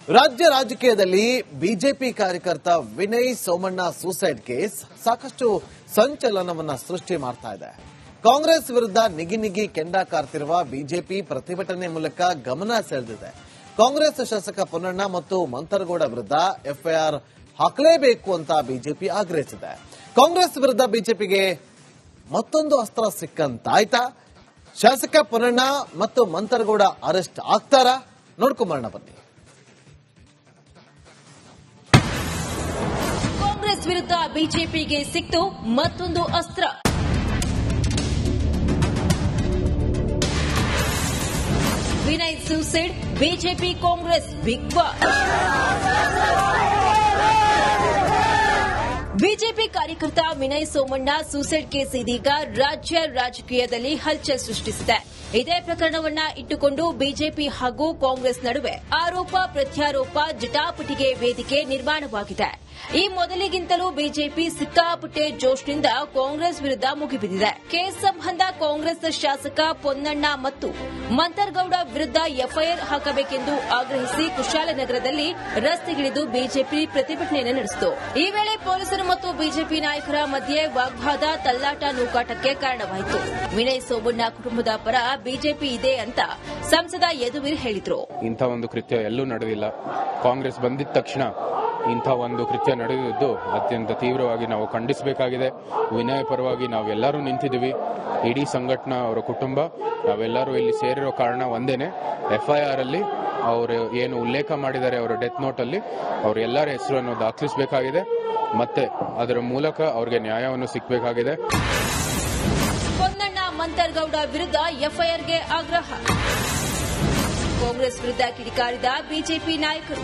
ರಾಜ್ಯ ರಾಜಕೀಯದಲ್ಲಿ ಬಿಜೆಪಿ ಕಾರ್ಯಕರ್ತ ವಿನಯ್ ಸೋಮಣ್ಣ ಸೂಸೈಡ್ ಕೇಸ್ ಸಾಕಷ್ಟು ಸಂಚಲನವನ್ನ ಸೃಷ್ಟಿ ಮಾಡ್ತಾ ಇದೆ. ಕಾಂಗ್ರೆಸ್ ವಿರುದ್ಧ ನಿಗಿ ಕೆಂಡ ಕಾರ್ತಿರುವ ಬಿಜೆಪಿ ಪ್ರತಿಭಟನೆ ಮೂಲಕ ಗಮನ ಸೆಳೆದಿದೆ. ಕಾಂಗ್ರೆಸ್ ಶಾಸಕ ಪೊನ್ನಣ್ಣ ಮತ್ತು ಮಂಥರಗೌಡ ವಿರುದ್ಧ ಎಫ್ಐಆರ್ ಹಾಕಲೇಬೇಕು ಅಂತ ಬಿಜೆಪಿ ಆಗ್ರಹಿಸಿದೆ. ಕಾಂಗ್ರೆಸ್ ವಿರುದ್ಧ ಬಿಜೆಪಿಗೆ ಮತ್ತೊಂದು ಅಸ್ತ್ರ ಸಿಕ್ಕಂತಾಯ್ತಾ? ಶಾಸಕ ಪೊನ್ನಣ್ಣ ಮತ್ತು ಮಂಥರಗೌಡ ಅರೆಸ್ಟ್ ಆಗ್ತಾರಾ? ನೋಡ್ಕೊಂಬರೋಣ ಬನ್ನಿ. ಕಾಂಗ್ರೆಸ್ ವಿರುದ್ಧ ಬಿಜೆಪಿಗೆ ಸಿಕ್ತು ಮತ್ತೊಂದು ಅಸ್ತ್ರ. Vinay suicide, BJP Congress big boss. BJP ಕಾರ್ಯಕರ್ತ ವಿನಯ್ ಸೋಮಣ್ಣ ಸೂಸೈಡ್ ಕೇಸ್ ಇದೀಗ ರಾಜ್ಯ ರಾಜಕೀಯದಲ್ಲಿ ಹಲ್ಚಲ್ ಸೃಷ್ಟಿಸಿದೆ. ಇದೇ ಪ್ರಕರಣವನ್ನ ಇಟ್ಟುಕೊಂಡು ಬಿಜೆಪಿ ಹಾಗೂ ಕಾಂಗ್ರೆಸ್ ನಡುವೆ ಆರೋಪ ಪ್ರತ್ಯಾರೋಪ ಜಟಾಪಟಿಗೆ ವೇದಿಕೆ ನಿರ್ಮಾಣವಾಗಿದೆ. ಈ ಮೊದಲಿಗಿಂತಲೂ ಬಿಜೆಪಿ ಸಿಕ್ಕಾಪಟ್ಟೆ ಜೋಶ್ನಿಂದ ಕಾಂಗ್ರೆಸ್ ವಿರುದ್ಧ ಮುಗಿಬಿದ್ದಿದೆ. ಕೇಸ್ ಸಂಬಂಧ ಕಾಂಗ್ರೆಸ್ ಶಾಸಕ ಪೊನ್ನಣ್ಣ ಮತ್ತು ಮಂಥರಗೌಡ ವಿರುದ್ಧ ಎಫ್ಐಆರ್ ಹಾಕಬೇಕೆಂದು ಆಗ್ರಹಿಸಿ ಕುಶಾಲನಗರದಲ್ಲಿ ರಸ್ತೆಗಿಳಿದು ಬಿಜೆಪಿ ಪ್ರತಿಭಟನೆಯನ್ನು ನಡೆಸಿತು. ಈ ವೇಳೆ ಪೊಲೀಸರು ಮತ್ತು ಬಿಜೆಪಿ ನಾಯಕರ ಮಧ್ಯೆ ವಾಗ್ವಾದ, ತಳ್ಳಾಟ, ನೂಕಾಟಕ್ಕೆ ಕಾರಣವಾಯಿತು. ವಿನಯ್ ಸೋಮಣ್ಣ ಕುಟುಂಬದ ಪರ ಬಿಜೆಪಿ ಇದೆ ಅಂತ ಸಂಸದ ಯದುವೀರ್ ಹೇಳಿದ್ರು. ಇಂಥ ಒಂದು ಕೃತ್ಯ ಎಲ್ಲೂ ನಡೆದಿಲ್ಲ. ಕಾಂಗ್ರೆಸ್ ಬಂದಿದ ತಕ್ಷಣ ಇಂಥ ಒಂದು ಕೃತ್ಯ ನಡೆದಿದ್ದು ಅತ್ಯಂತ ತೀವ್ರವಾಗಿ ನಾವು ಖಂಡಿಸಬೇಕಾಗಿದೆ. ವಿನಯ್ ಪರವಾಗಿ ನಾವೆಲ್ಲರೂ ನಿಂತಿದ್ದೀವಿ. ಇಡೀ ಸಂಘಟನಾ, ಅವರ ಕುಟುಂಬ, ನಾವೆಲ್ಲರೂ ಇಲ್ಲಿ ಸೇರಿರೋ ಕಾರಣ ಒಂದೇನೆ. ಎಫ್ಐಆರ್ ಅಲ್ಲಿ ಅವರು ಏನು ಉಲ್ಲೇಖ ಮಾಡಿದ್ದಾರೆ ಅವರ ಡೆತ್ ನೋಟ್ ಅಲ್ಲಿ ಅವರೆಲ್ಲರ ಹೆಸರನ್ನು ದಾಖಲಿಸಬೇಕಾಗಿದೆ. ಮತ್ತೆ ಅದರ ಮೂಲಕ ಅವರಿಗೆ ನ್ಯಾಯವನ್ನು ಸಿಗಬೇಕಾಗಿದೆ. ಪೊನ್ನಣ್ಣ ಮಂಥರಗೌಡ ವಿರುದ್ಧ ಎಫ್ಐಆರ್ಗೆ ಆಗ್ರಹ. ಕಾಂಗ್ರೆಸ್ ವಿರುದ್ಧ ಕಿಡಿಕಾರಿದ ಬಿಜೆಪಿ ನಾಯಕರು.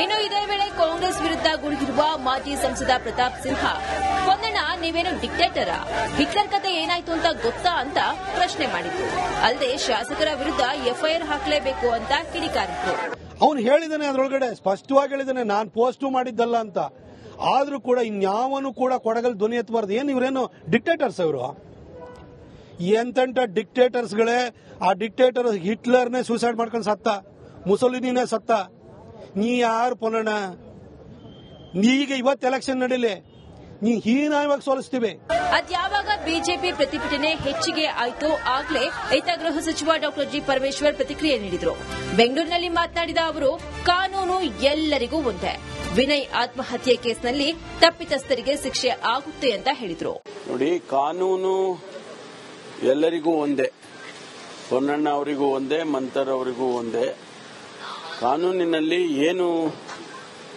ಇನ್ನು ಇದೇ ವೇಳೆ ಕಾಂಗ್ರೆಸ್ ವಿರುದ್ಧ ಗುಡುಗಿರುವ ಮಾಜಿ ಸಂಸದ ಪ್ರತಾಪ್ ಸಿಂಹ, ಪೊನ್ನಣ್ಣ ನೀವೇನು ಡಿಕ್ಟೇಟರಾ? ಹಿಟ್ಲರ್ ಕತೆ ಏನಾಯ್ತು ಅಂತ ಗೊತ್ತಾ ಅಂತ ಪ್ರಶ್ನೆ ಮಾಡಿದ್ರು. ಅಲ್ಲದೆ ಶಾಸಕರ ವಿರುದ್ಧ ಎಫ್ಐಆರ್ ಹಾಕಲೇಬೇಕು ಅಂತ ಕಿಡಿಕಾರಿದ್ರು. ಅವನು ಹೇಳಿದಾನೆ, ಅದರೊಳಗಡೆ ಸ್ಪಷ್ಟವಾಗಿ ಹೇಳಿದಾನೆ, ನಾನು ಪೋಸ್ಟು ಮಾಡಿದ್ದಲ್ಲ ಅಂತ. ಆದ್ರೂ ಕೂಡ ಇನ್ಯಾವನು ಕೂಡ ಕೊಡಗಲ್ ಧ್ವನಿ ಎತ್ತಬಾರ್ದು. ಏನು ಇವರೇನು ಡಿಕ್ಟೇಟರ್ಸ್? ಅವರು ಎಂತೆಂಟ ಡಿಕ್ಟೇಟರ್ಸ್ಗಳೇ. ಆ ಡಿಕ್ಟೇಟರ್ ಹಿಟ್ಲರ್ನೇ ಸೂಸೈಡ್ ಮಾಡ್ಕೊಂಡು ಸತ್ತ, ಮುಸೋಲಿನಿನೇ ಸತ್ತ. ನೀ ಯಾರು ಪೊನ್ನಣ್ಣ? ಈಗ ಇವತ್ತು ಎಲೆಕ್ಷನ್ ನಡೀಲಿ, ನೀ ಹೀನಾಯವಾಗಿ ಸೋಲಿಸ್ತೀವಿ. ಅದ್ಯಾವಾಗ ಬಿಜೆಪಿ ಪ್ರತಿಭಟನೆ ಹೆಚ್ಚಿಗೆ ಆಯ್ತು ಆಗ್ಲೇ ಇತ್ತ ಗೃಹ ಸಚಿವ ಡಾ ಜಿ ಪರಮೇಶ್ವರ್ ಪ್ರತಿಕ್ರಿಯೆ ನೀಡಿದ್ರು. ಬೆಂಗಳೂರಿನಲ್ಲಿ ಮಾತನಾಡಿದ ಅವರು, ಕಾನೂನು ಎಲ್ಲರಿಗೂ ಒಂದೇ. ವಿನಯ್ ಆತ್ಮಹತ್ಯೆ ಕೇಸ್ನಲ್ಲಿ ತಪ್ಪಿತಸ್ಥರಿಗೆ ಶಿಕ್ಷೆ ಆಗುತ್ತೆ ಅಂತ ಹೇಳಿದ್ರು. ನೋಡಿ, ಕಾನೂನು ಎಲ್ಲರಿಗೂ ಒಂದೇ. ಪೊನ್ನಣ್ಣ ಅವರಿಗೂ ಒಂದೇ, ಮಂಥರ್ ಅವರಿಗೂ ಒಂದೇ. ಕಾನೂನಿನಲ್ಲಿ ಏನು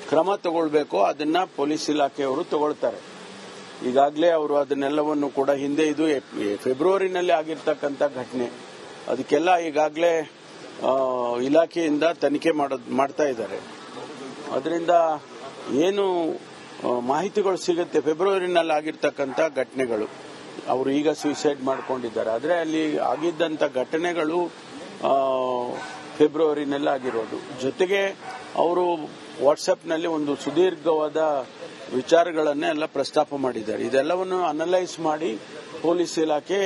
ಕ್ರಮ ತಗೊಳ್ಬೇಕೋ ಅದನ್ನ ಪೊಲೀಸ್ ಇಲಾಖೆಯವರು ತಗೊಳ್ತಾರೆ. ಈಗಾಗಲೇ ಅವರು ಅದನ್ನೆಲ್ಲವನ್ನು ಕೂಡ ಹಿಂದೆ, ಇದು ಫೆಬ್ರವರಿನಲ್ಲಿ ಆಗಿರ್ತಕ್ಕಂಥ ಘಟನೆ, ಅದಕ್ಕೆಲ್ಲ ಈಗಾಗಲೇ ಇಲಾಖೆಯಿಂದ ತನಿಖೆ ಮಾಡ್ತಾ ಇದ್ದಾರೆ. ಅದರಿಂದ ಏನು ಮಾಹಿತಿಗಳು ಸಿಗುತ್ತೆ, ಫೆಬ್ರವರಿನಲ್ಲಿ ಆಗಿರ್ತಕ್ಕಂಥ ಘಟನೆಗಳು, ಅವರು ಈಗ ಸೂಸೈಡ್ ಮಾಡ್ಕೊಂಡಿದ್ದಾರೆ. ಆದರೆ ಅಲ್ಲಿ ಆಗಿದ್ದಂಥ ಘಟನೆಗಳು ಫೆಬ್ರವರಿನಲ್ಲಿ ಆಗಿರೋದು. ಜೊತೆಗೆ ಅವರು ವಾಟ್ಸ್ಆಪ್ನಲ್ಲಿ ಒಂದು ಸುದೀರ್ಘವಾದ ವಿಚಾರಗಳನ್ನೆಲ್ಲ ಪ್ರಸ್ತಾಪ ಮಾಡಿದ್ದಾರೆ. ಇದೆಲ್ಲವನ್ನು ಅನಲೈಸ್ ಮಾಡಿ ಪೊಲೀಸ್ ಇಲಾಖೆ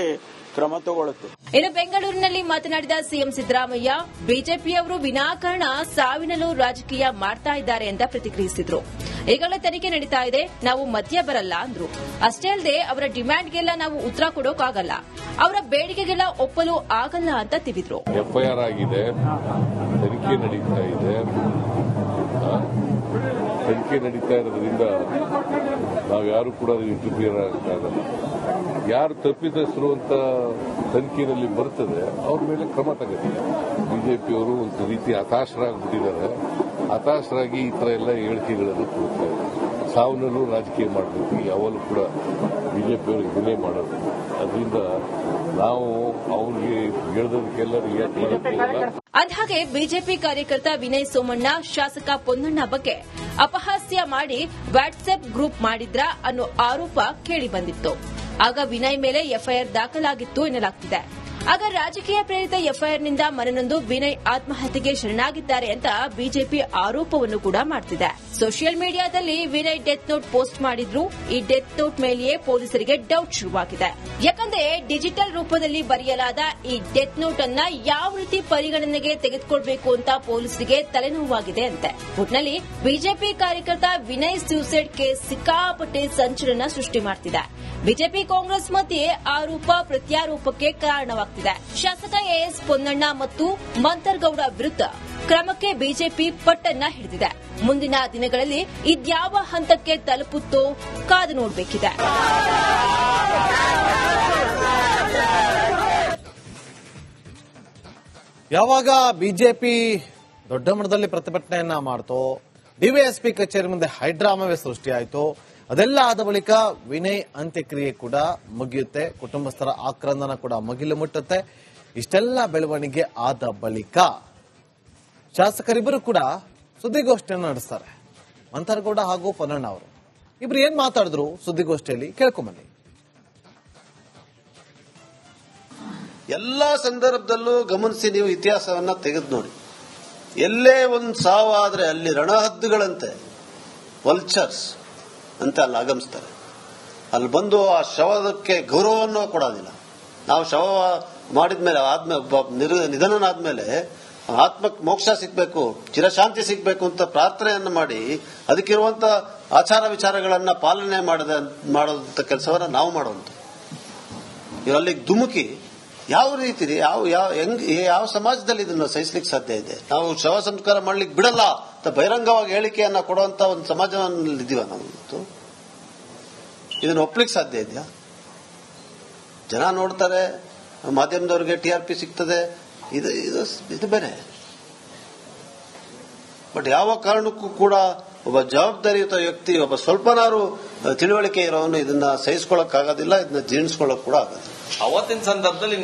ಕ್ರಮ ತಗೊಳ್ಳುತ್ತೆ. ಇನ್ನು ಬೆಂಗಳೂರಿನಲ್ಲಿ ಮಾತನಾಡಿದ ಸಿಎಂ ಸಿದ್ದರಾಮಯ್ಯ, ಬಿಜೆಪಿಯವರು ವಿನಾಕಾರಣ ಸಾವಿನಲ್ಲೂ ರಾಜಕೀಯ ಮಾಡ್ತಾ ಇದ್ದಾರೆ ಅಂತ ಪ್ರತಿಕ್ರಿಯಿಸಿದ್ರು. ಈಗಾಗಲೇ ತನಿಖೆ ನಡೀತಾ ಇದೆ, ನಾವು ಮಧ್ಯ ಬರಲ್ಲ ಅಂದ್ರು. ಅಷ್ಟೇ ಅಲ್ಲದೆ ಅವರ ಡಿಮ್ಯಾಂಡ್ಗೆಲ್ಲ ನಾವು ಉತ್ತರ ಕೊಡೋಕಾಗಲ್ಲ, ಅವರ ಬೇಡಿಕೆಗೆಲ್ಲ ಒಪ್ಪಲು ಆಗಲ್ಲ ಅಂತ ತಿವಿದ್ರು. ಎಫ್ಐಆರ್ ಆಗಿದೆ, ತನಿಖೆ ನಡೀತಾ ಇದೆ. ತನಿಖೆ ನಡೀತಾ ಇರೋದ್ರಿಂದ ನಾವ್ಯಾರು ಕೂಡ ಇಂಟರ್ಫಿಯರ್ ಆಗಕ್ಕಾಗಲ್ಲ. ಯಾರು ತಪ್ಪಿತಸ್ಥರು ಅಂತ ತನಿಖೆಯಲ್ಲಿ ಬರ್ತದೆ ಅವ್ರ ಮೇಲೆ ಕ್ರಮ ತಗೋತೀವಿ. ಬಿಜೆಪಿಯವರು ಒಂದು ರೀತಿ ಹತಾಶರಾಗ್ಬಿಟ್ಟಿದ್ದಾರೆ. ಹತಾಶರಾಗಿ ಈ ತರ ಎಲ್ಲ ಹೇಳಿಕೆಗಳನ್ನು ಕೊಡ್ತಾ ಇದ್ದಾರೆ. ಸಾವನ್ನಲ್ಲೂ ರಾಜಕೀಯ ಮಾಡಬೇಕು, ಯಾವಾಗಲೂ ಕೂಡ ಬಿಜೆಪಿಯವ್ರಿಗೆ ವಿನಯ ಮಾಡೋದು. ಅದರಿಂದ ನಾವು ಅವ್ರಿಗೆ ಹೇಳ್ದದಕ್ಕೆಲ್ಲ ರಿಯಾಕ್ಟ್ ಮಾಡೋಕ್ಕಾಗಲ್ಲ. ಅಂದಹಾಗೆ ಬಿಜೆಪಿ ಕಾರ್ಯಕರ್ತ ವಿನಯ್ ಸೋಮಣ್ಣ ಶಾಸಕ ಪೊನ್ನಣ್ಣ ಬಗ್ಗೆ ಅಪಹಾಸ್ಯ ಮಾಡಿ ವಾಟ್ಸ್ಆಪ್ ಗ್ರೂಪ್ ಮಾಡಿದ್ರ ಅನ್ನೋ ಆರೋಪ ಕೇಳಿ ಬಂದಿತ್ತು. ಆಗ ವಿನಯ್ ಮೇಲೆ ಎಫ್ಐಆರ್ ದಾಖಲಾಗಿತ್ತು ಎನ್ನಲಾಗ್ತಿದೆ. ಆಗ ರಾಜಕೀಯ ಪ್ರೇರಿತ ಎಫ್ಐಆರ್ನಿಂದ ಮನನೊಂದು ವಿನಯ್ ಆತ್ಮಹತ್ಯೆಗೆ ಶರಣಾಗಿದ್ದಾರೆ ಅಂತ ಬಿಜೆಪಿ ಆರೋಪವನ್ನು ಕೂಡ ಮಾಡ್ತಿದೆ. ಸೋಷಿಯಲ್ ಮೀಡಿಯಾದಲ್ಲಿ ವಿನಯ್ ಡೆತ್ ನೋಟ್ ಪೋಸ್ಟ್ ಮಾಡಿದ್ರು. ಈ ಡೆತ್ ನೋಟ್ ಮೇಲೆಯೇ ಪೊಲೀಸರಿಗೆ ಡೌಟ್ ಶುರುವಾಗಿದೆ. ಯಾಕಂದ್ರೆ ಡಿಜಿಟಲ್ ರೂಪದಲ್ಲಿ ಬರೆಯಲಾದ ಈ ಡೆತ್ ನೋಟ್ ಅನ್ನ ಯಾವ ರೀತಿ ಪರಿಗಣನೆಗೆ ತೆಗೆದುಕೊಳ್ಬೇಕು ಅಂತ ಪೊಲೀಸರಿಗೆ ತಲೆನೋವಾಗಿದೆ ಅಂತೆ. ಒಟ್ನಲ್ಲಿ ಬಿಜೆಪಿ ಕಾರ್ಯಕರ್ತ ವಿನಯ್ ಸೂಸೈಡ್ ಕೇಸ್ ಸಿಕ್ಕಾಪಟ್ಟೆ ಸಂಚಲನ ಸೃಷ್ಟಿ ಮಾಡ್ತಿದೆ. ಬಿಜೆಪಿ ಕಾಂಗ್ರೆಸ್ ಮಧ್ಯೆ ಆರೋಪ ಪ್ರತ್ಯಾರೋಪಕ್ಕೆ ಕಾರಣವಾಗ್ತಿದೆ. ಶಾಸಕ ಎಎಸ್ ಪೊನ್ನಣ್ಣ ಮತ್ತು ಮಂತರ್ಗೌಡ ವಿರುದ್ಧ ಕ್ರಮಕ್ಕೆ ಬಿಜೆಪಿ ಪಟ್ಟನ್ನ ಹಿಡಿದಿದೆ. ಮುಂದಿನ ದಿನಗಳಲ್ಲಿ ಇದ್ಯಾವ ಹಂತಕ್ಕೆ ತಲುಪುತ್ತೋ ಕಾದು ನೋಡಬೇಕಿದೆ. ಯಾವಾಗ ಬಿಜೆಪಿ ದೊಡ್ಡ ಮಟ್ಟದಲ್ಲಿ ಪ್ರತಿಭಟನೆಯನ್ನ ಮಾಡ್ತೋ, ಡಿವೈಎಸ್ಪಿ ಕಚೇರಿ ಮುಂದೆ ಹೈಡ್ರಾಮವೇ ಸೃಷ್ಟಿಯಾಯಿತು. ಅದೆಲ್ಲ ಆದ ಬಳಿಕ ವಿನಯ್ ಅಂತ್ಯಕ್ರಿಯೆ ಕೂಡ ಮುಗಿಯುತ್ತೆ. ಕುಟುಂಬಸ್ಥರ ಆಕ್ರಂದನ ಕೂಡ ಮುಗಿಲು ಮುಟ್ಟುತ್ತೆ. ಇಷ್ಟೆಲ್ಲ ಬೆಳವಣಿಗೆ ಆದ ಬಳಿಕ ಶಾಸಕರಿಬ್ಬರು ಕೂಡ ಸುದ್ದಿಗೋಷ್ಠಿಯನ್ನು ನಡೆಸ್ತಾರೆ. ಮಂತರಗೌಡ ಹಾಗೂ ಪೊನ್ನಣ್ಣ ಅವರು ಇಬ್ರು ಏನ್ ಮಾತಾಡಿದ್ರು ಸುದ್ದಿಗೋಷ್ಠಿಯಲ್ಲಿ ಕೇಳ್ಕೊಂಬನ್ನಿ. ಎಲ್ಲಾ ಸಂದರ್ಭದಲ್ಲೂ ಗಮನಿಸಿ ನೀವು ಇತಿಹಾಸವನ್ನ ತೆಗೆದು ನೋಡಿ. ಎಲ್ಲೇ ಒಂದು ಸಾವಾದ್ರೆ ಅಲ್ಲಿ ರಣಹದ್ದುಗಳಂತೆ ವಲ್ಚರ್ಸ್ ಅಂತ ಅಲ್ಲಿ ಆಗಮಿಸ್ತಾರೆ. ಅಲ್ಲಿ ಬಂದು ಆ ಶವದಕ್ಕೆ ಗೌರವವನ್ನು ಕೊಡೋದಿಲ್ಲ. ನಾವು ಶವ ಮಾಡಿದ್ಮೇಲೆ ನಿಧನನಾದ್ಮೇಲೆ ಆತ್ಮಕ್ಕೆ ಮೋಕ್ಷ ಸಿಗ್ಬೇಕು, ಚಿರಶಾಂತಿ ಸಿಗ್ಬೇಕು ಅಂತ ಪ್ರಾರ್ಥನೆಯನ್ನು ಮಾಡಿ ಅದಕ್ಕಿರುವಂತ ಆಚಾರ ವಿಚಾರಗಳನ್ನ ಪಾಲನೆ ಮಾಡೋದಂತ ಕೆಲಸವನ್ನ ನಾವು ಮಾಡುವಂತ. ಅಲ್ಲಿ ಧುಮುಕಿ ಯಾವ ರೀತಿ ಯಾವ ಸಮಾಜದಲ್ಲಿ ಇದನ್ನ ಸಹಿಸ್ಲಿಕ್ಕೆ ಸಾಧ್ಯ ಇದೆ? ನಾವು ಶವ ಸಂಸ್ಕಾರ ಮಾಡ್ಲಿಕ್ಕೆ ಬಿಡಲ್ಲ ಅಂತ ಬಹಿರಂಗವಾಗಿ ಹೇಳಿಕೆಯನ್ನ ಕೊಡುವಂತ ಒಂದು ಸಮಾಜದಲ್ಲಿದ್ದೀವ ನಾವು. ಇದನ್ನ ಒಪ್ಲಿಕ್ಕೆ ಸಾಧ್ಯ ಇದೆಯಾ? ಜನ ನೋಡ್ತಾರೆ, ಮಾಧ್ಯಮದವ್ರಿಗೆ ಟಿಆರ್ಪಿ ಸಿಗ್ತದೆ, ಇದು ಬೇರೆ. ಬಟ್ ಯಾವ ಕಾರಣಕ್ಕೂ ಕೂಡ ಒಬ್ಬ ಜವಾಬ್ದಾರಿಯುತ ವ್ಯಕ್ತಿ, ಒಬ್ಬ ಸ್ವಲ್ಪನಾರು ತಿಳುವಳಿಕೆ ಇರೋನು ಇದನ್ನ ಸಹಿಸ್ಕೊಳ್ಳಕ್ಕಾಗೋದಿಲ್ಲ, ಇದನ್ನ ಜೀರ್ಣಿಸ್ಕೊಳ್ಳಕ್ ಕೂಡ ಆಗೋದಿಲ್ಲ. ಅವತ್ತಿನ ಸಂದರ್ಭದಲ್ಲಿ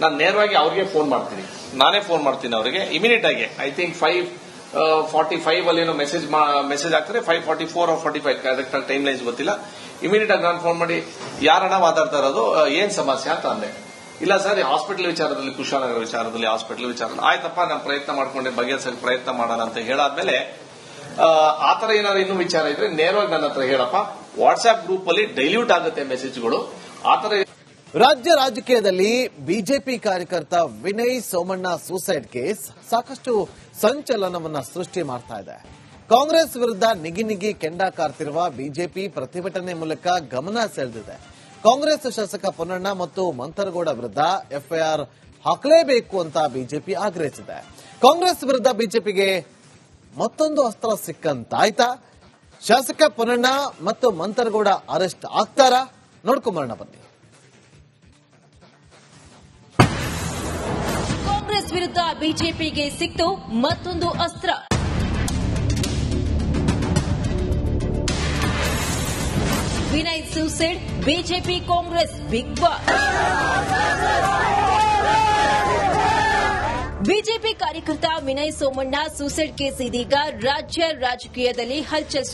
ನಾನು ನೇರವಾಗಿ ಅವ್ರಿಗೆ ಫೋನ್ ಮಾಡ್ತೀನಿ. ನಾನೇ ಫೋನ್ ಮಾಡ್ತೀನಿ ಅವರಿಗೆ ಇಮಿಡಿಯೇಟ್ ಆಗಿ. ಐ ಥಿಂಕ್ 5:45 ಅಲ್ಲಿ ಏನೋ ಮೆಸೇಜ್ ಆಗ್ತಾರೆ. 5:44 or 45 ಕರೆಕ್ಟ್ ಆಗಿ ಟೈಮ್ ಲೈನ್ಸ್ ಗೊತ್ತಿಲ್ಲ. ಇಮಿಡಿಯೇಟ್ ಆಗಿ ನಾನು ಫೋನ್ ಮಾಡಿ ಯಾರನ್ನ ಮಾತಾಡ್ತಾ ಇರೋದು, ಏನ್ ಸಮಸ್ಯೆ ಅಂತ ಅಂದೆ. ಇಲ್ಲ ಸರ್, ಹಾಸ್ಪಿಟಲ್ ವಿಚಾರದಲ್ಲಿ, ಕುಶಾಲನಗರ ವಿಚಾರದಲ್ಲಿ, ಹಾಸ್ಪಿಟಲ್ ವಿಚಾರದಲ್ಲಿ. ಆಯ್ತಪ್ಪ, ನಾನು ಪ್ರಯತ್ನ ಮಾಡ್ಕೊಂಡೆ, ಬಗೆಹರಿಸಕ್ಕೆ ಪ್ರಯತ್ನ ಮಾಡೋಣ ಅಂತ ಹೇಳಾದ್ಮೇಲೆ ಆತರ ಏನಾದ್ರು ಇನ್ನೂ ವಿಚಾರ ಇದ್ರೆ ನೇರವಾಗಿ ನನ್ನ ಹತ್ರ ಹೇಳಪ್ಪ. ವಾಟ್ಸ್ಆಪ್ ಗ್ರೂಪ್ ಅಲ್ಲಿ ಡೈಲ್ಯೂಟ್ ಆಗುತ್ತೆ ಮೆಸೇಜ್ಗಳು. ಆತರ ರಾಜ್ಯ ರಾಜಕೀಯದಲ್ಲಿ ಬಿಜೆಪಿ ಕಾರ್ಯಕರ್ತ ವಿನಯ್ ಸೋಮಣ್ಣ ಸೂಸೈಡ್ ಕೇಸ್ ಸಾಕಷ್ಟು ಸಂಚಲನವನ್ನ ಸೃಷ್ಟಿ ಮಾಡ್ತಾ ಇದೆ. ಕಾಂಗ್ರೆಸ್ ವಿರುದ್ಧ ನಿಗಿ ಕೆಂಡ ಕಾರ್ತಿರುವ ಬಿಜೆಪಿ ಪ್ರತಿಭಟನೆ ಮೂಲಕ ಗಮನ ಸೆಳೆದಿದೆ. ಕಾಂಗ್ರೆಸ್ ಶಾಸಕ ಪೊನ್ನಣ್ಣ ಮತ್ತು ಮಂತರಗೌಡ ವಿರುದ್ಧ ಎಫ್ಐಆರ್ ಹಾಕಲೇಬೇಕು ಅಂತ ಬಿಜೆಪಿ ಆಗ್ರಹಿಸಿದೆ. ಕಾಂಗ್ರೆಸ್ ವಿರುದ್ಧ ಬಿಜೆಪಿಗೆ ಮತ್ತೊಂದು ಅಸ್ತ್ರ ಸಿಕ್ಕಂತಾಯ್ತಾ? ಶಾಸಕ ಪೊನ್ನಣ್ಣ ಮತ್ತು ಮಂತರಗೌಡ ಅರೆಸ್ಟ್ ಆಗ್ತಾರಾ? ನೋಡ್ಕೊಂಬರೋಣ ಬನ್ನಿ. ಕಾಂಗ್ರೆಸ್ ವಿರುದ್ಧ ಬಿಜೆಪಿಗೆ ಸಿಕ್ತು ಮತ್ತೊಂದು ಅಸ್ತ್ರ. Vinay suicide, BJP Congress big boss. BJP ಕಾರ್ಯಕರ್ತ ವಿನಯ್ ಸೋಮಣ್ಣ ಸೂಸೈಡ್ ಕೇಸ್ ಇದೀಗ ರಾಜ್ಯ ರಾಜಕೀಯದಲ್ಲಿ ಹಲ್ಚಲ್